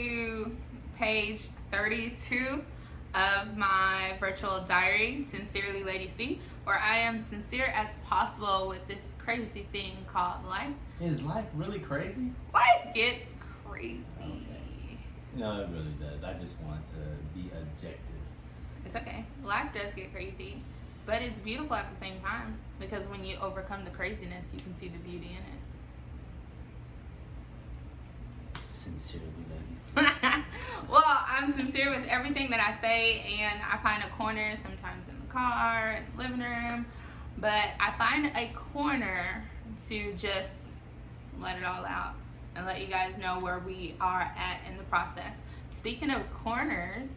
to page 32 of my virtual diary, Sincerely Lady C, where I am sincere as possible with this crazy thing called life. Is life really crazy? Life gets crazy. Okay. No, it really does. I just want to be objective. It's okay. Life does get crazy, but it's beautiful at the same time, because when you overcome the craziness, you can see the beauty in it. Sincerely, ladies. Well, I'm sincere with everything that I say, and I find a corner sometimes in the car, in the living room, but I find a corner to just let it all out and let you guys know where we are at in the process. Speaking of corners,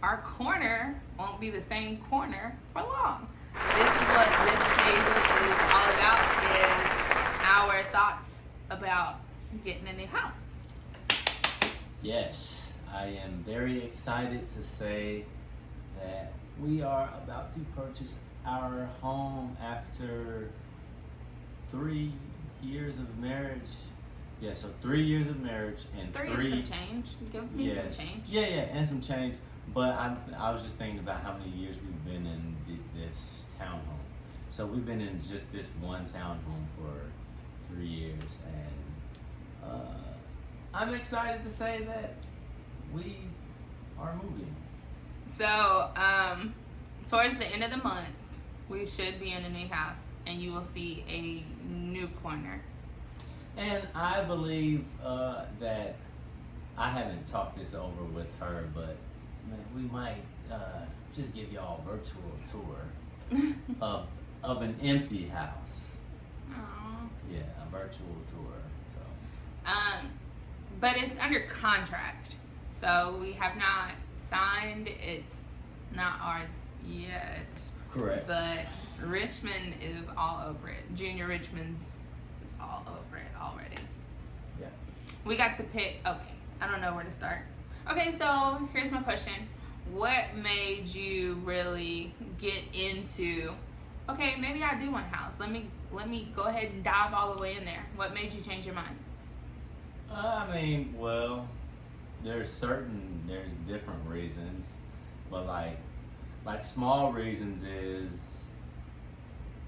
our corner won't be the same corner for long. This is what this page is all about, is our thoughts about getting a new house. Yes, I am very excited to say that we are about to purchase our home after 3 years of marriage. Yeah, so 3 years of marriage and three and some change. Give me some change. Yeah, and some change. But I was just thinking about how many years we've been in this townhome. So we've been in just this one townhome for 3 years, and I'm excited to say that we are moving. So, towards the end of the month, we should be in a new house, and you will see a new corner. And I believe that I haven't talked this over with her, but man, we might just give y'all a virtual tour of an empty house. Aww. Yeah, a virtual tour. So. But it's under contract, so we have not signed. It's not ours yet. Correct. But Richmond is all over it. Junior Richmond's is all over it already. Yeah. We got to pick. Okay, I don't know where to start. Okay, so here's my question. What made you really get into, okay, maybe I do want a house. Let me go ahead and dive all the way in there. What made you change your mind? I mean, well, there's different reasons, but like small reasons is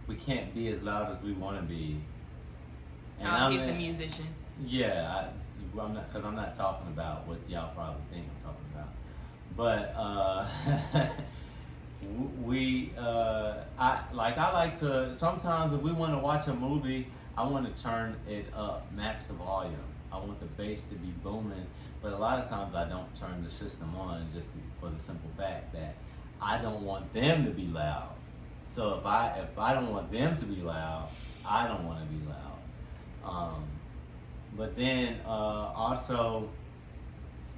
we can't be as loud as we want to be. And he's a musician. Yeah, I'm not talking about what y'all probably think I'm talking about, but I like to, sometimes if we want to watch a movie, I want to turn it up, max the volume. I want the bass to be booming, but a lot of times I don't turn the system on just for the simple fact that I don't want them to be loud. So if I don't want them to be loud, I don't want to be loud. But then also,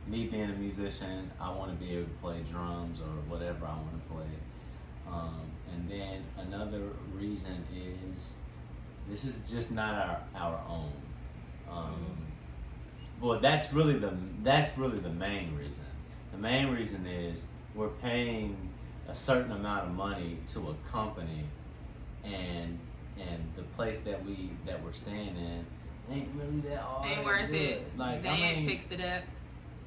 me being a musician, I want to be able to play drums or whatever I want to play. And then another reason is this is just not our own. Well, that's really the main reason. The main reason is we're paying a certain amount of money to a company, and the place that we're staying in ain't really that all Ain't that worth good. it. Like, they ain't fixed it up.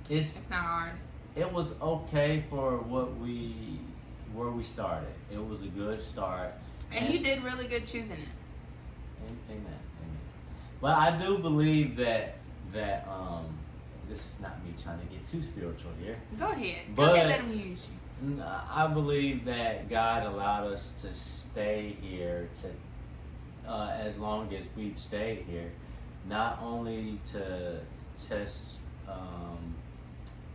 It's not ours. It was okay for where we started. It was a good start. And you did really good choosing it. Amen. But I do believe that this is not me trying to get too spiritual here. Go ahead. But let him use you. I believe that God allowed us to stay here as long as we've stayed here, not only to test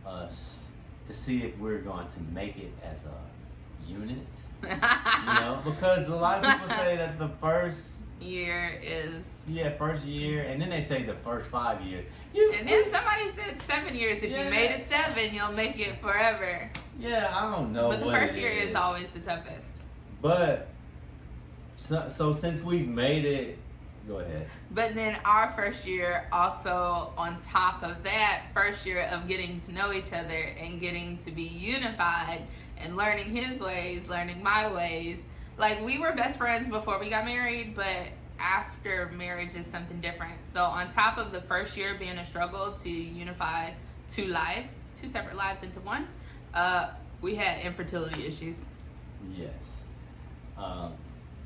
us to see if we're going to make it as a unit, because a lot of people say that the first year, and then they say the first 5 years. And then somebody said 7 years. If you made it 7, you'll make it forever. Yeah, I don't know. But the first year is always the toughest. But so since we've made it, go ahead. But then our first year, also on top of that, first year of getting to know each other and getting to be unified and learning his ways, learning my ways. Like, we were best friends before we got married, but after marriage is something different. So on top of the first year being a struggle to unify two separate lives into one. We had infertility issues. Yes.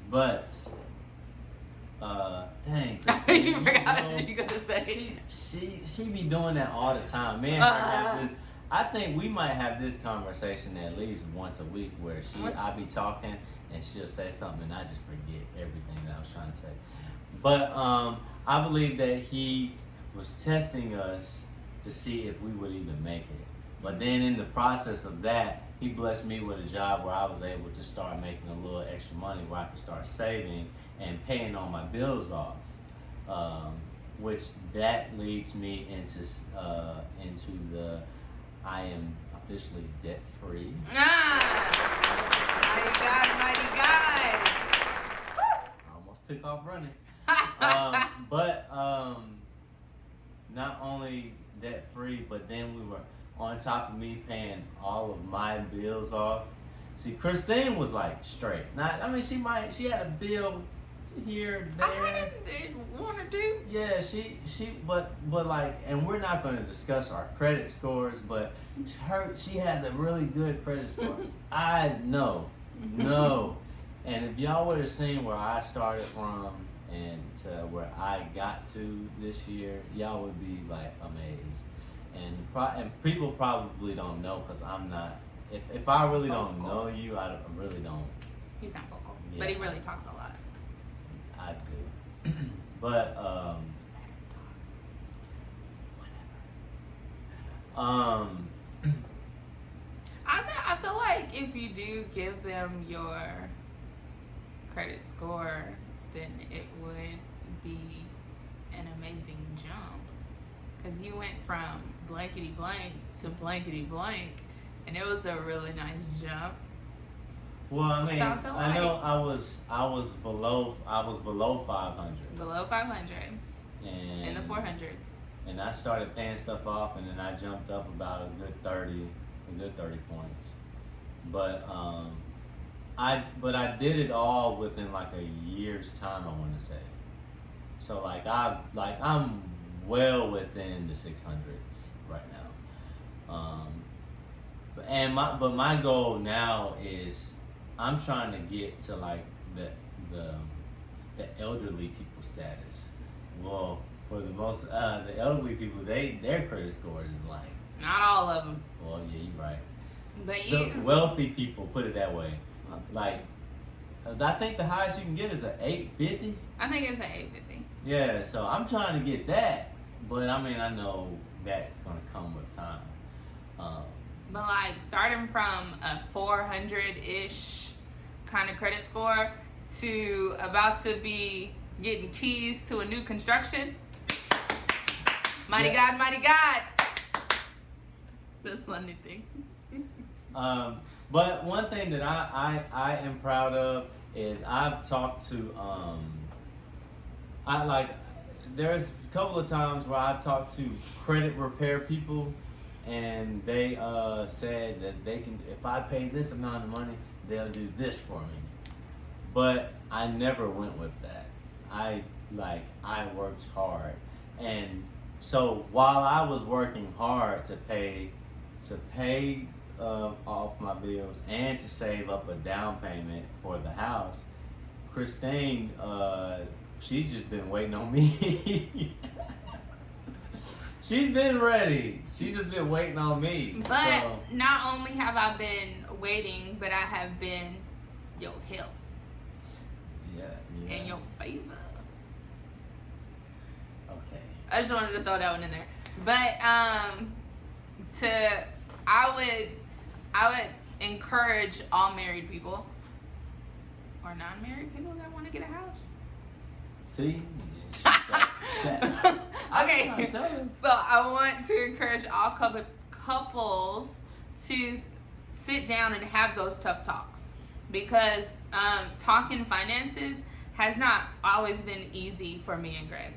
But dang, Christine, You forgot what you gonna say. She be doing that all the time. Man, have this. I think we might have this conversation at least once a week where I be talking and she'll say something and I just forget everything that I was trying to say. But I believe that he was testing us to see if we would even make it. But then in the process of that, he blessed me with a job where I was able to start making a little extra money where I could start saving and paying all my bills off. Which that leads me into the I am officially debt free. Mighty God. I almost took off running. But not only debt free, but then we were on top of me paying all of my bills off. See, Christine was like straight. She had a bill here, there. I didn't want to do. Yeah, but like, and we're not going to discuss our credit scores, but she has a really good credit score. I know, and if y'all would have seen where I started from and to where I got to this year, y'all would be like amazed. And people probably don't know because I'm not. If I really don't know you, I really don't. He's not vocal, Yeah. but he really talks a lot. I do. But I feel like if you do give them your credit score, then it would be an amazing jump. Because you went from blankety blank to blankety blank, and it was a really nice jump. well, I mean, So I know I was below 500. Below 500 And in the 400s. And I started paying stuff off, and then I jumped up about a good 30 points. But I did it all within like a year's time, I want to say. So I'm well within the 600s right now. But my goal now is I'm trying to get to like the elderly people status. Well, for the most the elderly people, their credit scores is like, Not all of them. well, yeah, you're right. But The wealthy people, put it that way. Like, I think the highest you can get is an 850. I think it's an 850. Yeah, so I'm trying to get that, but I mean, I know that's gonna come with time. But like starting from a 400-ish kind of credit score to about to be getting keys to a new construction. Mighty God. That's funny thing. But one thing that I am proud of is I've talked to there's a couple of times where I've talked to credit repair people, and they said that they can, if I pay this amount of money, they'll do this for me. But I never went with that. I worked hard, and so while I was working hard to pay off my bills and to save up a down payment for the house, Christine, she's just been waiting on me. She's been ready. She's just been waiting on me. But so, not only have I been waiting, but I have been your help yeah. and your favor. Okay. I just wanted to throw that one in there. But I would encourage all married people or non-married people that want to get a house. See? Okay, so I want to encourage all couples to sit down and have those tough talks, because talking finances has not always been easy for me and Greg.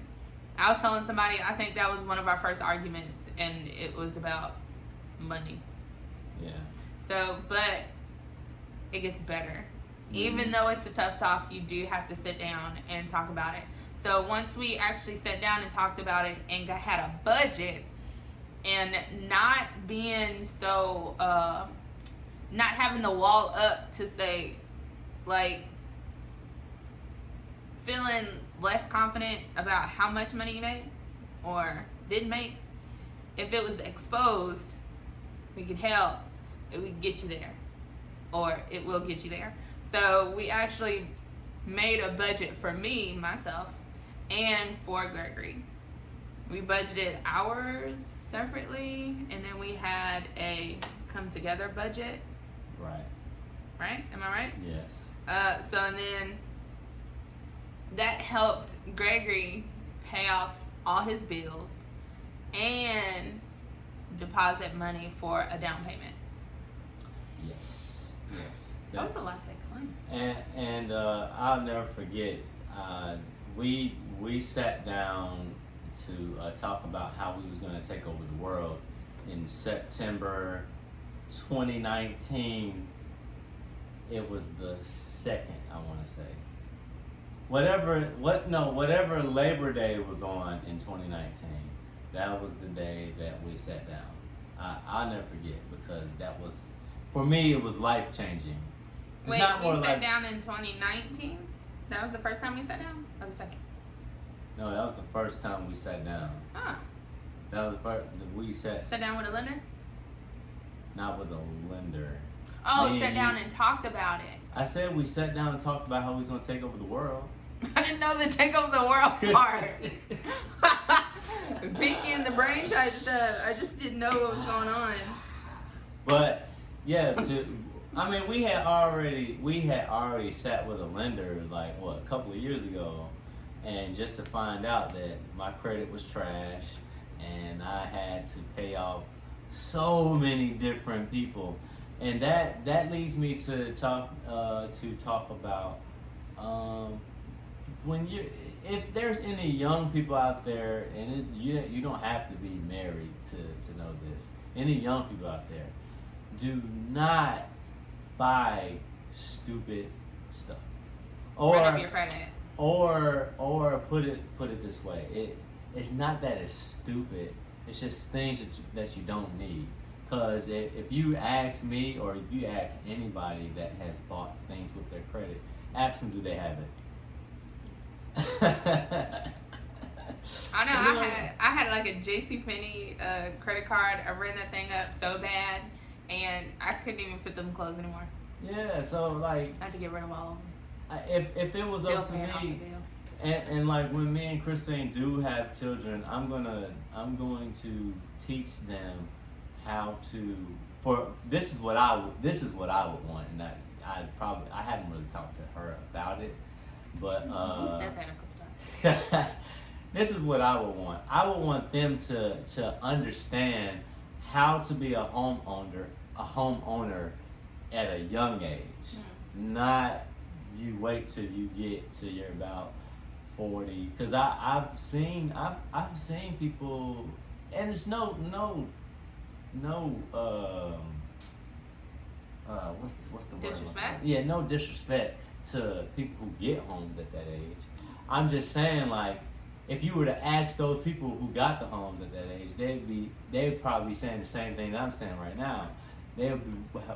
I was telling somebody, I think that was one of our first arguments, and it was about money. Yeah. So, but it gets better. Even though it's a tough talk, you do have to sit down and talk about it. So once we actually sat down and talked about it and had a budget and not being so not having the wall up to say, like, feeling less confident about how much money you made or didn't make. If it was exposed, we could help. It would get you there, or it will get you there. So we actually made a budget for me, myself, and for Gregory. We budgeted ours separately, and then we had a come together budget. Right. Right? Am I right? Yes. So then that helped Gregory pay off all his bills and deposit money for a down payment. Yes. Yes. That was a lot to explain. And I'll never forget. We sat down to talk about how we was going to take over the world in September 2019. It was the second, I want to say. Whatever Labor Day was on in 2019, that was the day that we sat down. I'll never forget, because that was, for me, it was life changing. Wait, we sat down in 2019? That was the first time we sat down? Or the second? No, that was the first time we sat down. Huh. That was the first we sat. Sat down with a lender? Not with a lender. Oh, sat down and talked about it. I said we sat down and talked about how we was gonna take over the world. I didn't know the take over the world part. Thinking the brain type stuff. I just didn't know what was going on. But yeah, we had already sat with a lender, like, a couple of years ago, and just to find out that my credit was trash and I had to pay off so many different people. And that leads me to talk about if there's any young people out there, and you don't have to be married to know this. Any young people out there, do not buy stupid stuff. Run up your credit. Or put it this way, it's not that it's stupid. It's just things that you don't need. Because if you ask me, or if you ask anybody that has bought things with their credit, ask them, do they have it? I know. I had like a JCPenney credit card. I ran that thing up so bad, and I couldn't even fit them clothes anymore. Yeah, so like I had to get rid of all of them. If it was up to me, and like when me and Christine do have children, I'm going to teach them how to. This is what I would want, and I hadn't really talked to her about it, but you said that a couple times. This is what I would want. I would want them to understand how to be a homeowner at a young age. Not you wait till you get to you're about 40. Because I've seen people, and it's no what's the word? Disrespect? Yeah, no disrespect to people who get homes at that age. I'm just saying, like, if you were to ask those people who got the homes at that age, they'd probably be saying the same thing that I'm saying right now. They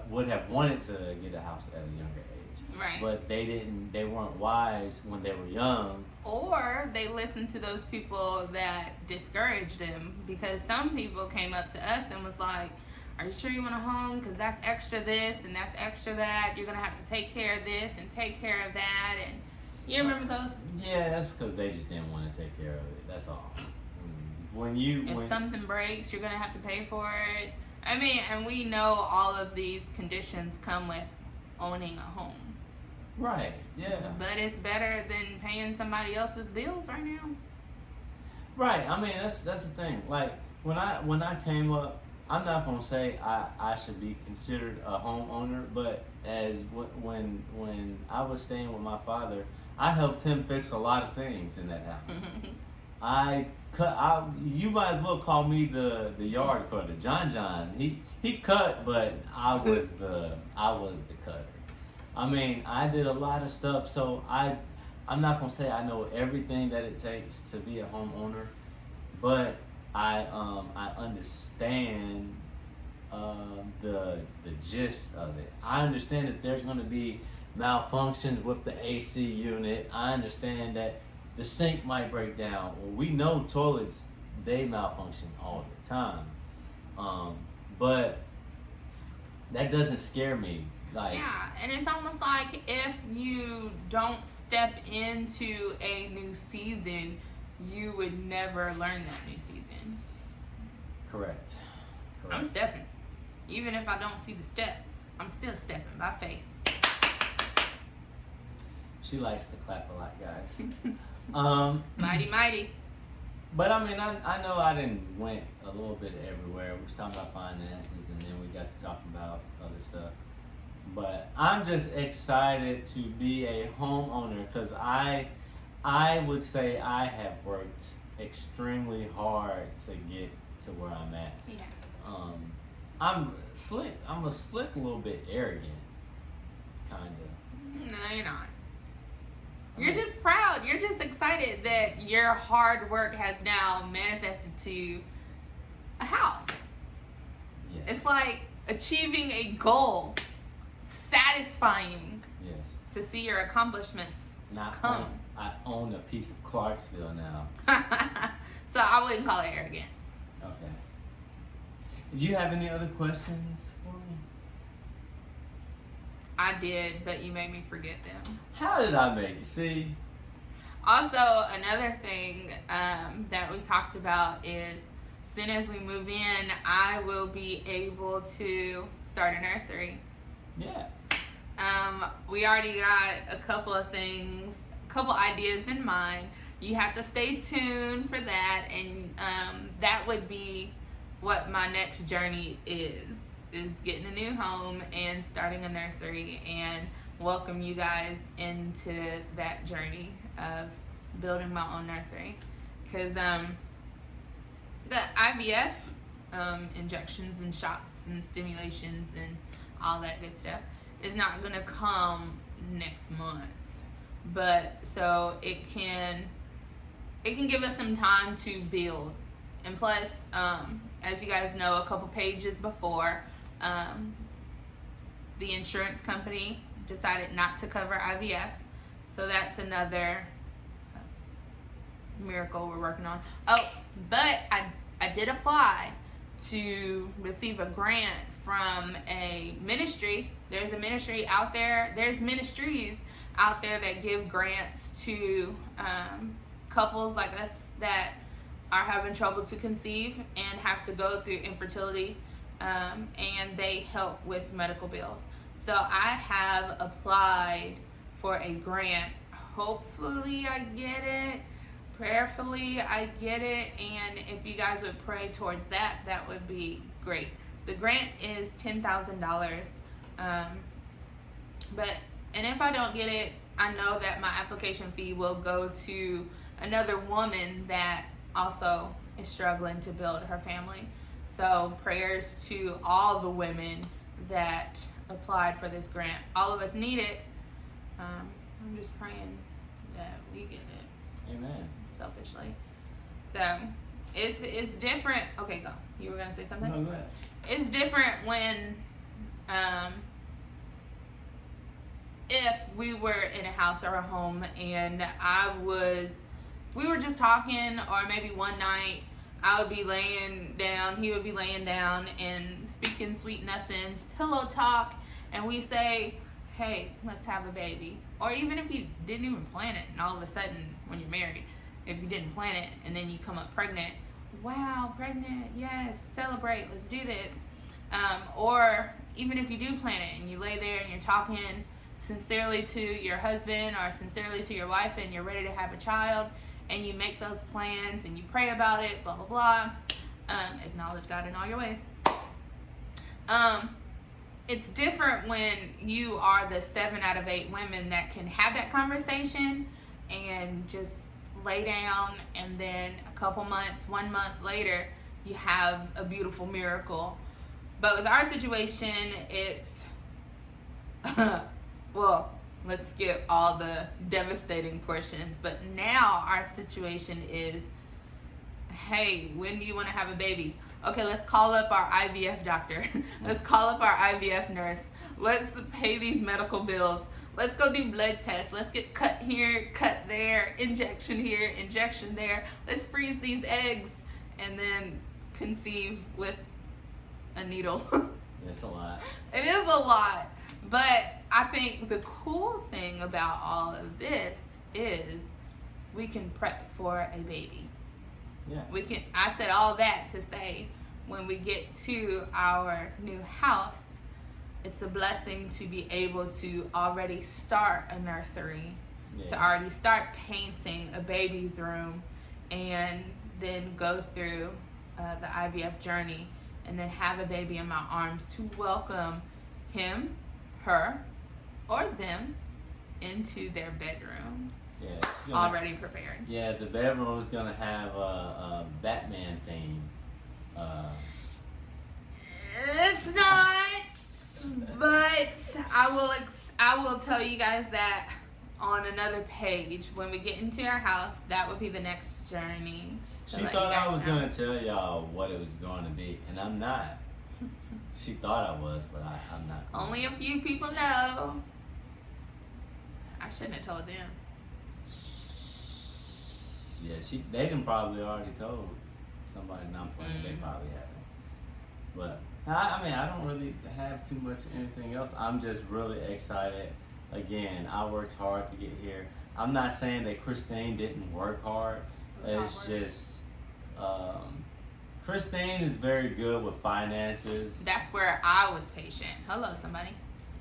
would have wanted to get a house at a younger age. Right. But they weren't wise when they were young. Or they listened to those people that discouraged them, because some people came up to us and was like, are you sure you want a home? Because that's extra this and that's extra that. You're going to have to take care of this and take care of that. And you remember those? Yeah, that's because they just didn't want to take care of it. That's all. If something breaks, you're going to have to pay for it. I mean, and we know all of these conditions come with owning a home. Right, yeah. But it's better than paying somebody else's bills right now. Right, I mean, that's the thing. Like, when I came up, I'm not going to say I should be considered a homeowner, but when I was staying with my father, I helped him fix a lot of things in that house. You might as well call me the yard cutter, John. He cut, but I was the cutter. I mean, I did a lot of stuff, so I'm not gonna say I know everything that it takes to be a homeowner, but I understand the gist of it. I understand that there's going to be malfunctions with the AC unit. I understand that the sink might break down. Well, we know toilets, they malfunction all the time. But that doesn't scare me. Like, yeah, and it's almost like if you don't step into a new season, you would never learn that new season. correct. I'm stepping. Even if I don't see the step, I'm still stepping by faith. She likes to clap a lot, guys. Mighty, mighty. But I mean, I know I didn't went a little bit everywhere. We was talking about finances, and then we got to talking about other stuff. But I'm just excited to be a homeowner because I would say I have worked extremely hard to get to where I'm at. Yes. I'm slick. I'm a slick, little bit arrogant, kind of. No, you're not. You're just proud. You're just excited that your hard work has now manifested to a house. Yes. It's like achieving a goal, satisfying Yes. to see your accomplishments come. I own a piece of Clarksville now. So I wouldn't call it arrogant. Okay. Do you have any other questions for me? I did, but you made me forget them. How did I make it? See? Also, another thing that we talked about is as soon as we move in, I will be able to start a nursery. Yeah. We already got a couple of things, a couple ideas in mind. You have to stay tuned for that, and that would be what my next journey is getting a new home and starting a nursery and welcome you guys into that journey of building my own nursery. Because the IVF injections and shots and stimulations and all that good stuff is not going to come next month. But so it can give us some time to build. And plus, as you guys know, a couple pages before, the insurance company decided not to cover IVF. So that's another miracle we're working on. Oh, but I did apply to receive a grant from a ministry. There's a ministry out there. There's ministries out there that give grants to couples like us that are having trouble to conceive and have to go through infertility, and they help with medical bills. So I have applied for a grant. Hopefully I get it. Prayerfully I get it. And if you guys would pray towards that, that would be great. The grant is $10,000. And if I don't get it, I know that my application fee will go to another woman that also is struggling to build her family. So prayers to all the women that applied for this grant. All of us need it. I'm just praying that we get it. Amen. Selfishly. So it's different. Okay, go. You were gonna say something? No, go ahead. It's different when if we were in a house or a home and we were just talking, or maybe one night I would be laying down, he would be laying down and speaking sweet nothings, pillow talk, and we say, hey, let's have a baby. Or even if you didn't even plan it, and all of a sudden when you're married, if you didn't plan it and then you come up pregnant, wow, pregnant, yes, celebrate, let's do this. Or even if you do plan it and you lay there and you're talking sincerely to your husband or sincerely to your wife and you're ready to have a child, and you make those plans and you pray about it, blah, blah, blah. Acknowledge God in all your ways. It's different when you are the 7 out of 8 women that can have that conversation and just lay down, and then a couple months, 1 month later, you have a beautiful miracle. But with our situation, it's, well, let's skip all the devastating portions. But now our situation is hey, when do you want to have a baby? Okay, let's call up our IVF doctor. Let's call up our IVF nurse. Let's pay these medical bills. Let's go do blood tests. Let's get cut here, cut there, injection here, injection there. Let's freeze these eggs and then conceive with a needle. It's a lot. It is a lot. But I think the cool thing about all of this is we can prep for a baby. Yeah. I said all that to say when we get to our new house, it's a blessing to be able to already start a nursery, to already start painting a baby's room, and then go through the IVF journey, and then have a baby in my arms to welcome him, her, or them into their bedroom. Yeah, already prepared. Yeah, the bedroom is gonna have a Batman theme. It's not, but I will tell you guys that on another page when we get into our house. That would be the next journey. She thought I was gonna tell y'all what it was going to be, and I'm not. She thought I was, but I'm not. Only a few people know. I shouldn't have told them. Yeah, they done probably already told somebody not playing. They probably haven't. But I mean, I don't really have too much anything else. I'm just really excited. Again, I worked hard to get here. I'm not saying that Christine didn't work hard. It's just Christine is very good with finances. That's where I was patient. Hello, somebody.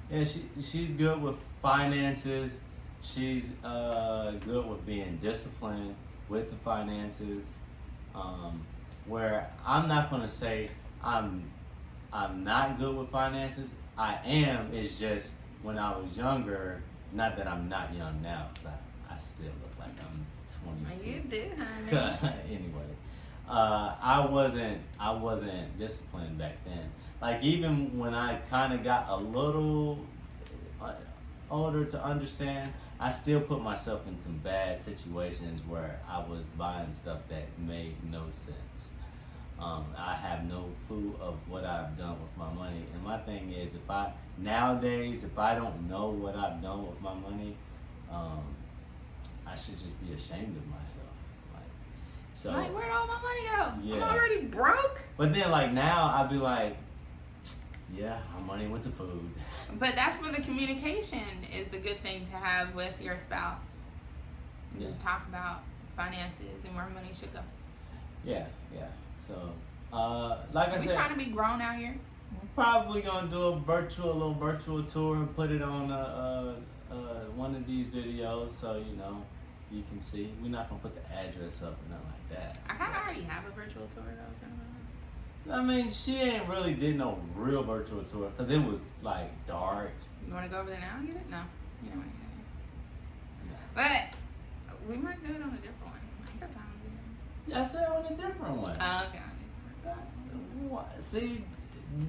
Yeah, she's good with finances. She's good with being disciplined with the finances. Where I'm not gonna say I'm not good with finances. I am. It's just when I was younger. Not that I'm not young now, because I still look like I'm 22. You do, honey. Anyway, I wasn't disciplined back then. Like even when I kind of got a little older to understand, I still put myself in some bad situations where I was buying stuff that made no sense. I have no clue of what I've done with my money, and my thing is, nowadays if I don't know what I've done with my money, I should just be ashamed of myself. Like, where'd all my money go? Yeah. I'm already broke. But then, like now, I'd be like, yeah, my money went to food. But that's where the communication is a good thing to have with your spouse. You just talk about finances and where money should go. Yeah. So, like I said, we trying to be grown out here. We're probably gonna do a little virtual tour and put it on one of these videos, so you can see. We're not gonna put the address up or nothing like that. I kind of already have a virtual tour though. I mean, she ain't really did no real virtual tour because it was like dark. You want to go over there now and get it? No, you don't want to get it. But we might do it on a different one. I got time to do it. I said on a different one. Okay. What? See,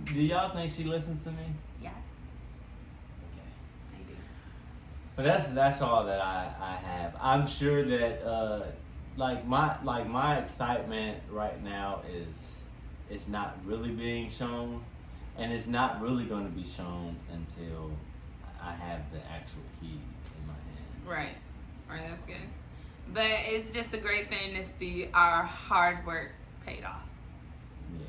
do y'all think she listens to me? Yes. Okay. I do. But that's all that I have. I'm sure that my excitement right now is it's not really being shown, and it's not really going to be shown until I have the actual key in my hand. Right, that's good. But it's just a great thing to see our hard work paid off. Yeah.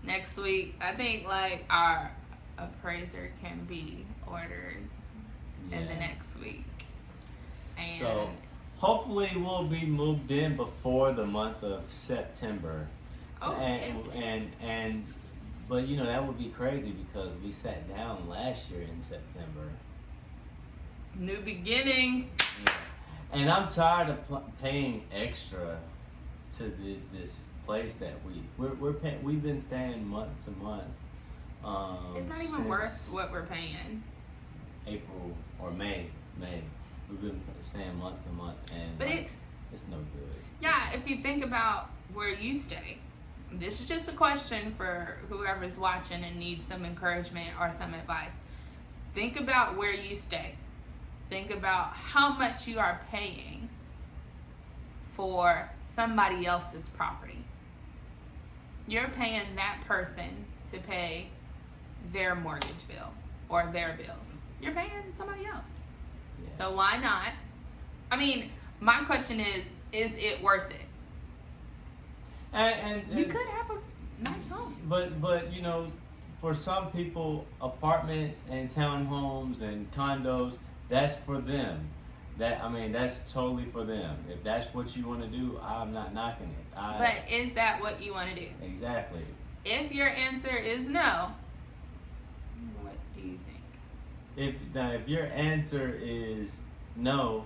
Next week, I think like our appraiser can be ordered in the next week. And so hopefully we'll be moved in before the month of September. But that would be crazy because we sat down last year in September. New beginnings. Yeah. And I'm tired of paying extra to this place that we're paying. We've been staying month to month. It's not even worth what we're paying. April or May. We've been staying month to month, and it's no good. Yeah, if you think about where you stay. This is just a question for whoever's watching and needs some encouragement or some advice. Think about where you stay. Think about how much you are paying for somebody else's property. You're paying that person to pay their mortgage bill or their bills. You're paying somebody else. Yeah. So why not? I mean, my question is it worth it? And You could have a nice home. But you know, for some people, apartments and townhomes and condos, that's for them. That's totally for them. If that's what you want to do, I'm not knocking it. But is that what you want to do? Exactly. If your answer is no, what do you think? If your answer is no,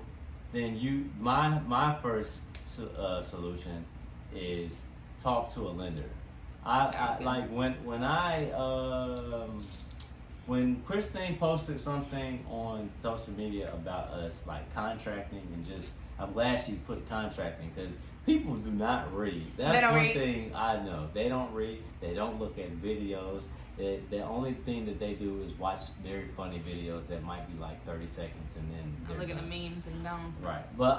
then my first solution is talk to a lender. I like when Christine posted something on social media about us like contracting and just, I'm glad she put contracting because people do not read. That's one thing I know. They don't read. They don't look at videos. The only thing that they do is watch very funny videos that might be like 30 seconds and then look at the memes and down. Right. But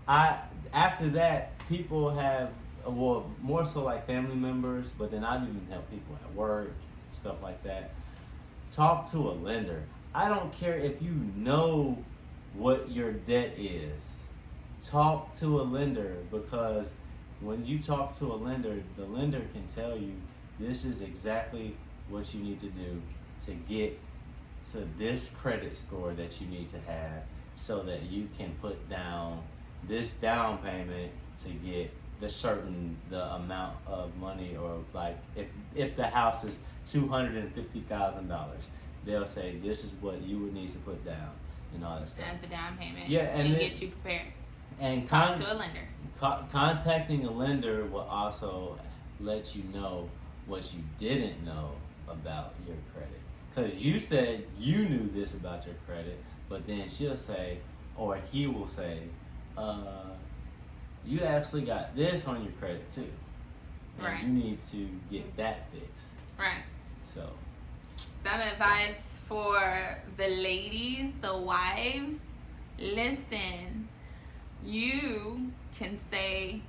after that, people have, well, more so like family members, but then I've even helped people at work, stuff like that. Talk to a lender. I don't care if you know what your debt is. Talk to a lender, because when you talk to a lender, the lender can tell you this is exactly what you need to do to get to this credit score that you need to have so that you can put down this down payment to get the amount of money, or like if the house is $250,000, they'll say this is what you would need to put down and all that stuff. As a down payment. Yeah, and get you prepared. And talk to a lender. Contacting a lender will also let you know what you didn't know about your credit. Because you said you knew this about your credit, but then she'll say, or he will say, you actually got this on your credit too. And right. You need to get that fixed. Right. So. Some advice for the ladies, the wives. Listen, you can say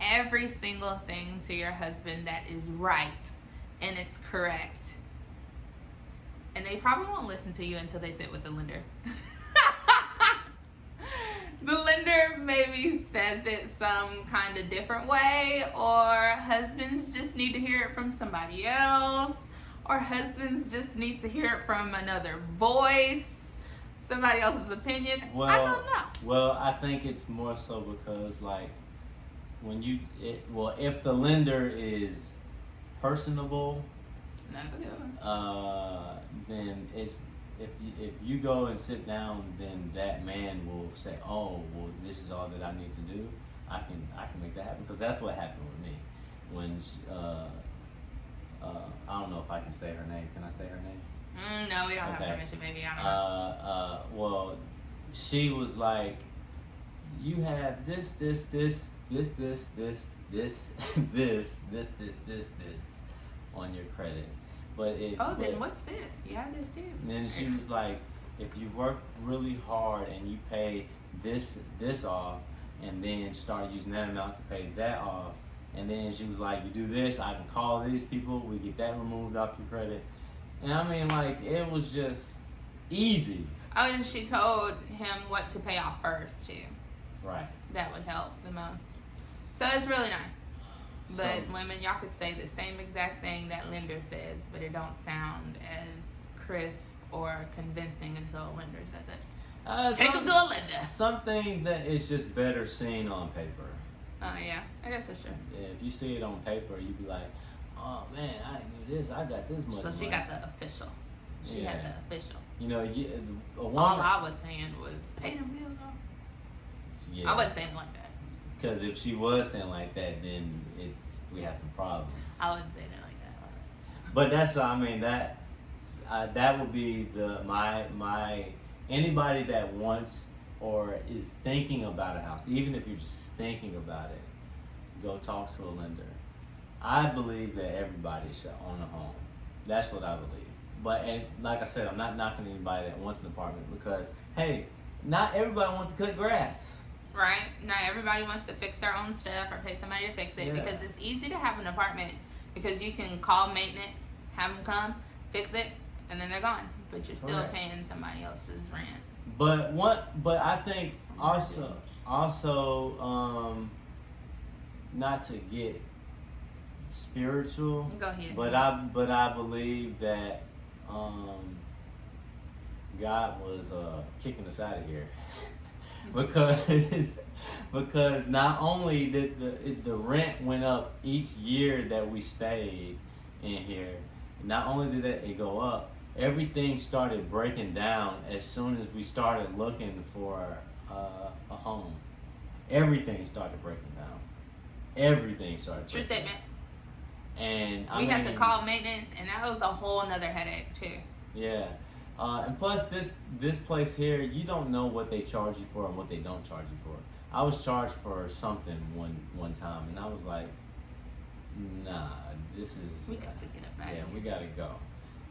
every single thing to your husband that is right and it's correct. And they probably won't listen to you until they sit with the lender. The lender maybe says it some kind of different way, or husbands just need to hear it from somebody else, or husbands just need to hear it from another voice, somebody else's opinion. Well, I don't know. Well, I think it's more so because like if the lender is personable, that's a good one. Then it's if you go and sit down, then that man will say, "Oh, well, this is all that I need to do. I can make that happen." Because that's what happened with me when I don't know if I can say her name. Can I say her name? No, we don't have permission, baby. I don't know. Well, she was like, "You have this on your credit." But then what's this? You have this too. And then she was like, if you work really hard and you pay this off, and then start using that amount to pay that off, and then she was like, you do this, I can call these people, we get that removed off your credit. And I mean, like, it was just easy. Oh, and she told him what to pay off first too. Right. That would help the most. So it's really nice. But women, y'all could say the same exact thing that lender says, but it don't sound as crisp or convincing until a lender says it. Take them to a lender. Some things that is just better seen on paper. Oh, yeah. I guess that's true. Yeah, if you see it on paper, you'd be like, oh, man, I knew this. I got this much So she money. got the official. She had the official. You know, all I was saying was, pay them bills off. Yeah. I wasn't saying like that. Because if she was saying like that, then we have some problems. I wouldn't say that like that. But that's, I mean, that would be my anybody that wants or is thinking about a house, even if you're just thinking about it, go talk to a lender. I believe that everybody should own a home. That's what I believe. But like I said, I'm not knocking anybody that wants an apartment because, hey, not everybody wants to cut grass. Right? Not everybody wants to fix their own stuff or pay somebody to fix it Yeah. because it's easy to have an apartment because you can call maintenance, have them come, fix it, and then they're gone. But you're still Correct. paying somebody else's rent. But I think also not to get spiritual, Go ahead. but I believe that God was kicking us out of here because not only did the rent went up each year that we stayed in here, not only did it go up, everything started breaking down as soon as we started looking for a home. Everything started breaking down. Everything started True breaking statement. down. And We had to call maintenance, and that was a whole nother headache too. Yeah. And plus, this place here, you don't know what they charge you for and what they don't charge you for. I was charged for something one time, and I was like, nah, this is... We got to get up out of Yeah, here. we gotta go.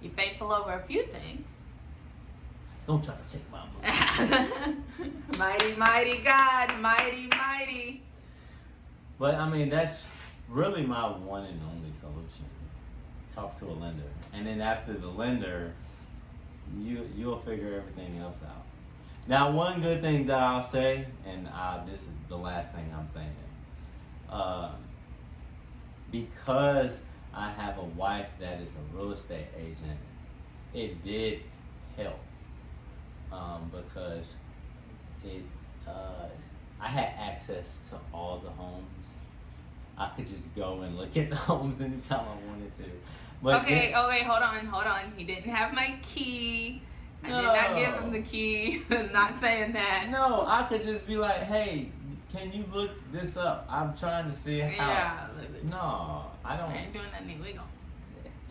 You're faithful over a few things. Don't try to take my money. Mighty, mighty God, mighty, mighty. But, I mean, that's really my one and only solution. Talk to a lender. And then after the lender, you'll figure everything else out. Now, one good thing that I'll say, and this is the last thing I'm saying, because I have a wife that is a real estate agent, it did help because I had access to all the homes. I could just go and look at the homes anytime I wanted to. But Okay, hold on. He didn't have my key. I did not give him the key. I'm not saying that. No, I could just be like, hey, can you look this up? I'm trying to see a house. Yeah. No, I don't. I ain't doing nothing illegal.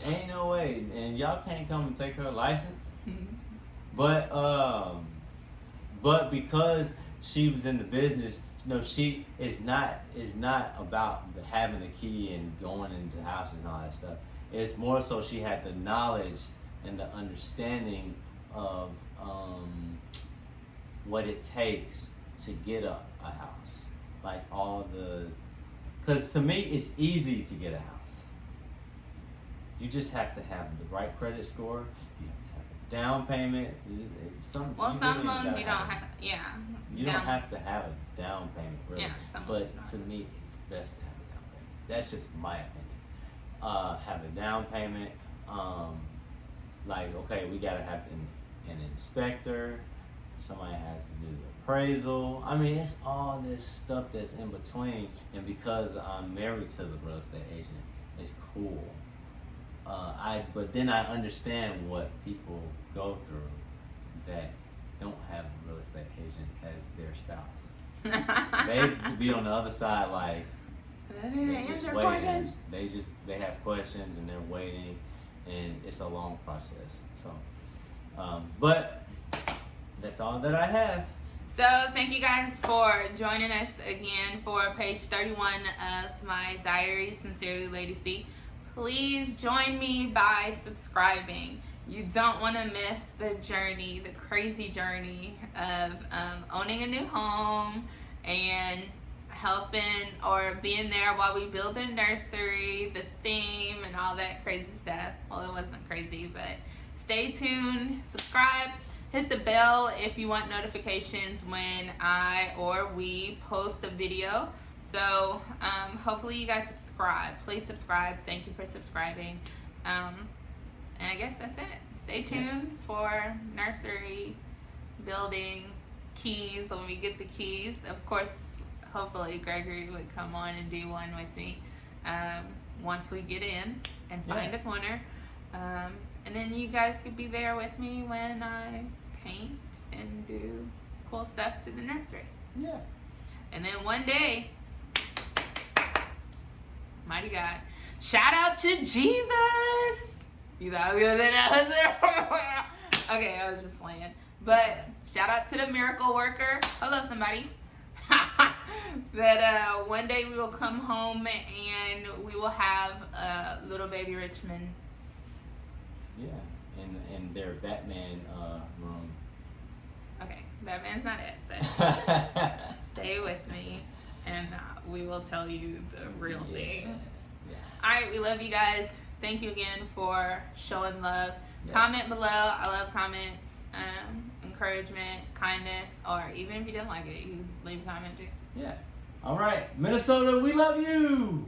Ain't no way. And y'all can't come and take her license. But because she was in the business, she is not about having the key and going into houses and all that stuff. It's more so she had the knowledge and the understanding of what it takes to get a house. Like because to me it's easy to get a house. You just have to have the right credit score. You have to have a down payment. Some loans you don't have. Yeah. You don't have to have a down payment, really. Yeah, but to me, it's best to have a down payment. That's just my opinion. Have a down payment. Like, okay, we gotta have an inspector. Somebody has to do the appraisal. I mean, it's all this stuff that's in between. And because I'm married to the real estate agent, it's cool. But then I understand what people go through that don't have a real estate agent as their spouse. They be on the other side like they just Answer waiting. questions. They have questions and they're waiting, and it's a long process. So, but that's all that I have. So thank you guys for joining us again for page 31 of my diary, Sincerely Lady C. Please join me by subscribing. You don't want to miss the journey, the crazy journey of owning a new home and helping or being there while we build a nursery, the theme, and all that crazy stuff. Well, it wasn't crazy, but stay tuned, subscribe, hit the bell if you want notifications when I or we post a video. So hopefully you guys subscribe. Please subscribe. Thank you for subscribing. And I guess that's it. Stay tuned for nursery building keys when we get the keys. Of course, hopefully Gregory would come on and do one with me once we get in and find a corner. And then you guys could be there with me when I paint and do cool stuff to the nursery. Yeah. And then one day, mighty God, shout out to Jesus. You thought we were the husband? Okay, I was just playing. But shout out to the miracle worker. Hello, somebody. That one day we will come home and we will have little baby Richmond. Yeah, in their Batman room. Okay, Batman's not it, but stay with me, and we will tell you the real thing. Yeah. All right, we love you guys. Thank you again for showing love. Yeah. Comment below. I love comments, encouragement, kindness, or even if you didn't like it, you leave a comment too. Yeah. All right, Minnesota, we love you.